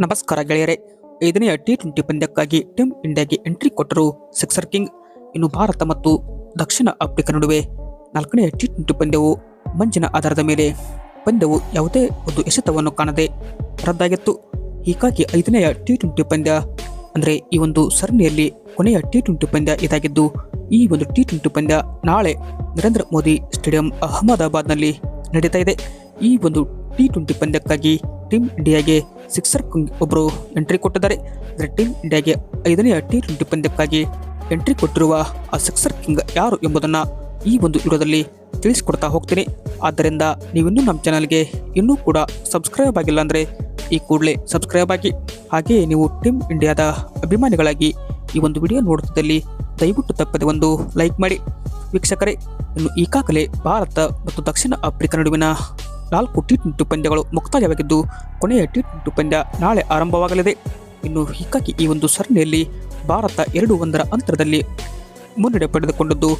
ನಮಸ್ಕಾರ ಗೆಳೆಯರೆ. 5ನೇ ಟಿ20 ಪಂದ್ಯಕ್ಕಾಗಿ ಟೀಮ್ ಇಂಡಿಯಾಗೆ ಎಂಟ್ರಿ ಕೊಟ್ಟರು ಸಿಕ್ಸರ್ ಕಿಂಗ್. ಇನ್ನು ಭಾರತ ಮತ್ತು ದಕ್ಷಿಣ ಆಫ್ರಿಕಾ ನಡುವೆ 4ನೇ ಟಿ20 ಪಂದ್ಯವು ಮಂಜಿನ ಆಧಾರದ ಮೇಲೆ ಪಂದ್ಯವು ಯಾವುದೇ ಒಂದು ಎಸೆತವನ್ನು ಕಾಣದೆ ರದ್ದಾಗಿತ್ತು. ಹೀಗಾಗಿ 5ನೇ ಟಿ20 ಪಂದ್ಯ ಅಂದರೆ ಈ ಒಂದು ಸರಣಿಯಲ್ಲಿ ಕೊನೆಯ ಟಿ20 ಪಂದ್ಯ ಇದಾಗಿದ್ದು, ಈ ಒಂದು ಟಿ20 ಪಂದ್ಯ ನಾಳೆ ನರೇಂದ್ರ ಮೋದಿ ಸ್ಟೇಡಿಯಂ ಅಹಮದಾಬಾದ್ನಲ್ಲಿ ನಡೀತಾ ಇದೆ. ಈ ಒಂದು ಟಿ20 ಪಂದ್ಯಕ್ಕಾಗಿ ಟೀಮ್ ಇಂಡಿಯಾಗೆ ಸಿಕ್ಸರ್ ಕಿಂಗ್ ಒಬ್ಬರು ಎಂಟ್ರಿ ಕೊಟ್ಟಿದ್ದಾರೆ. ಅಂದರೆ ಟೀಮ್ ಇಂಡಿಯಾಗೆ 5ನೇ ಟಿ20 ಪಂದ್ಯಕ್ಕಾಗಿ ಎಂಟ್ರಿ ಕೊಟ್ಟಿರುವ ಆ ಸಿಕ್ಸರ್ ಕಿಂಗ್ ಯಾರು ಎಂಬುದನ್ನು ಈ ಒಂದು ವಿಡಿಯೋದಲ್ಲಿ ತಿಳಿಸಿಕೊಡ್ತಾ ಹೋಗ್ತೀನಿ. ಆದ್ದರಿಂದ ನೀವಿನ್ನೂ ನಮ್ಮ ಚಾನಲ್ಗೆ ಇನ್ನೂ ಕೂಡ ಸಬ್ಸ್ಕ್ರೈಬ್ ಆಗಿಲ್ಲ ಅಂದರೆ ಈ ಕೂಡಲೇ ಸಬ್ಸ್ಕ್ರೈಬ್ ಆಗಿ, ಹಾಗೆಯೇ ನೀವು ಟೀಮ್ ಇಂಡಿಯಾದ ಅಭಿಮಾನಿಗಳಾಗಿ ಈ ಒಂದು ವಿಡಿಯೋ ನೋಡುತ್ತಿದ್ದಲ್ಲಿ ದಯವಿಟ್ಟು ತಪ್ಪದೆ ಒಂದು ಲೈಕ್ ಮಾಡಿ. ವೀಕ್ಷಕರೇ, ಇನ್ನು ಈಗಾಗಲೇ ಭಾರತ ಮತ್ತು ದಕ್ಷಿಣ ಆಫ್ರಿಕಾ ನಡುವಿನ 4 ಟಿ20 ಪಂದ್ಯಗಳು ಮುಕ್ತಾಯವಾಗಿದ್ದು, ಕೊನೆಯ ಟಿ20 ಪಂದ್ಯ ನಾಳೆ ಆರಂಭವಾಗಲಿದೆ. ಇನ್ನು ಹೀಗಾಗಿ ಈ ಒಂದು ಸರಣಿಯಲ್ಲಿ ಭಾರತ 2-1 ಅಂತರದಲ್ಲಿ ಮುನ್ನಡೆ ಪಡೆದುಕೊಂಡದ್ದು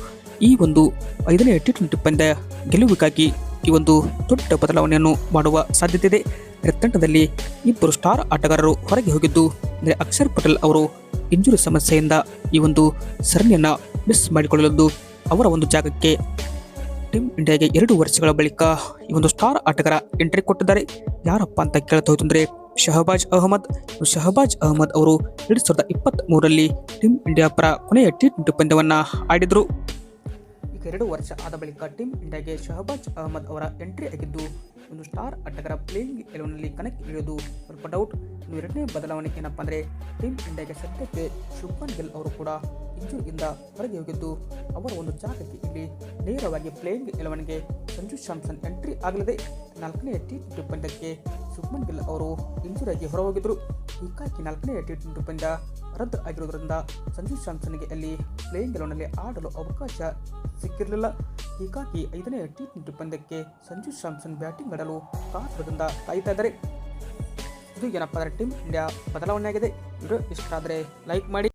ಈ ಒಂದು 5ನೇ ಟಿ20 ಪಂದ್ಯ ಗೆಲುವಿಗಾಗಿ ಈ ಒಂದು ದೊಡ್ಡ ಬದಲಾವಣೆಯನ್ನು ಮಾಡುವ ಸಾಧ್ಯತೆ ಇದೆ. ತಂಡದಲ್ಲಿ ಇಬ್ಬರು ಸ್ಟಾರ್ ಆಟಗಾರರು ಹೊರಗೆ ಹೋಗಿದ್ದು, ಅಂದರೆ ಅಕ್ಷರ್ ಪಟೇಲ್ ಅವರು ಇಂಜುರಿ ಸಮಸ್ಯೆಯಿಂದ ಈ ಒಂದು ಸರಣಿಯನ್ನು ಮಿಸ್ ಮಾಡಿಕೊಳ್ಳಲು ಅವರ ಒಂದು ಜಾಗಕ್ಕೆ ಟೀಮ್ ಇಂಡಿಯಾಗೆ 2 ವರ್ಷಗಳ ಬಳಿಕ ಈ ಒಂದು ಸ್ಟಾರ್ ಆಟಗಾರ ಎಂಟ್ರಿ ಕೊಟ್ಟಿದ್ದಾರೆ. ಯಾರಪ್ಪ ಅಂತ ಕೇಳ್ತಾ ಹೋಯ್ತು ಅಂದರೆ ಶಹಬಾಜ್ ಅಹಮದ್ ಅವರು 2023ರಲ್ಲಿ ಟೀಮ್ ಇಂಡಿಯಾ ಪರ ಕೊನೆಯ ಟಿ20 ಪಂದ್ಯವನ್ನು ಆಡಿದರು. ಈಗ 2 ವರ್ಷ ಆದ ಬಳಿಕ ಟೀಮ್ ಇಂಡಿಯಾಗೆ ಶಹಬಾಜ್ ಅಹಮದ್ ಅವರ ಎಂಟ್ರಿ ಆಗಿದ್ದು, ಒಂದು ಸ್ಟಾರ್ ಆಟಗಾರ ಪ್ಲೇಯಿಂಗ್ 11ನಲ್ಲಿ ಕಣಕ್ಕೆ ಇಳಿಯೋದು ಸ್ವಲ್ಪ ಡೌಟ್. ಇನ್ನು ಎರಡನೇ ಬದಲಾವಣೆ ಏನಪ್ಪ ಅಂದರೆ ಟೀಮ್ ಇಂಡಿಯಾಗೆ ಸದ್ಯಕ್ಕೆ ಶುಭ್ಮನ್ ಗಿಲ್ ಅವರು ಕೂಡ ಇಂಜುರಿಯಿಂದ ಹೊರಗೆ ಹೋಗಿದ್ದು, ಅವರ ಒಂದು ಜಾಗಕ್ಕೆ ಇಲ್ಲಿ ನೇರವಾಗಿ ಪ್ಲೇಯಿಂಗ್ 11ಗೆ ಸಂಜು ಸ್ಯಾಮ್ಸನ್ ಎಂಟ್ರಿ ಆಗಲಿದೆ. 4ನೇ ಟಿ20 ಪಂದ್ಯಕ್ಕೆ ಶುಭ್ಮನ್ ಗಿಲ್ ಅವರು ಇಂಜುರಿಯಾಗಿ ಹೊರಹೋಗಿದ್ದರು. ಹೀಗಾಗಿ 4ನೇ ಟಿ20 ಪಂದ್ಯ ರದ್ದು ಆಗಿರುವುದರಿಂದ ಸಂಜು ಸ್ಯಾಮ್ಸನ್ಗೆ ಅಲ್ಲಿ ಪ್ಲೇಯಿಂಗ್ 11ನಲ್ಲಿ ಆಡಲು ಅವಕಾಶ ಸಿಕ್ಕಿರಲಿಲ್ಲ. ಹೀಗಾಗಿ 5ನೇ ಟಿ20 ಪಂದ್ಯಕ್ಕೆ ಸಂಜು ಸ್ಯಾಮ್ಸನ್ ಬ್ಯಾಟಿಂಗ್ ಆಡಲು ಕಾತರದಿಂದ ಕಾಯ್ತಾ ಇದ್ದಾರೆ. ಇದು ಏನಪ್ಪ ಅಂದರೆ ಟೀಮ್ ಇಂಡಿಯಾ ಬದಲಾವಣೆ ಆಗಿದೆ. ವಿಡಿಯೋ ಇಷ್ಟ ಆದರೆ ಲೈಕ್ ಮಾಡಿ.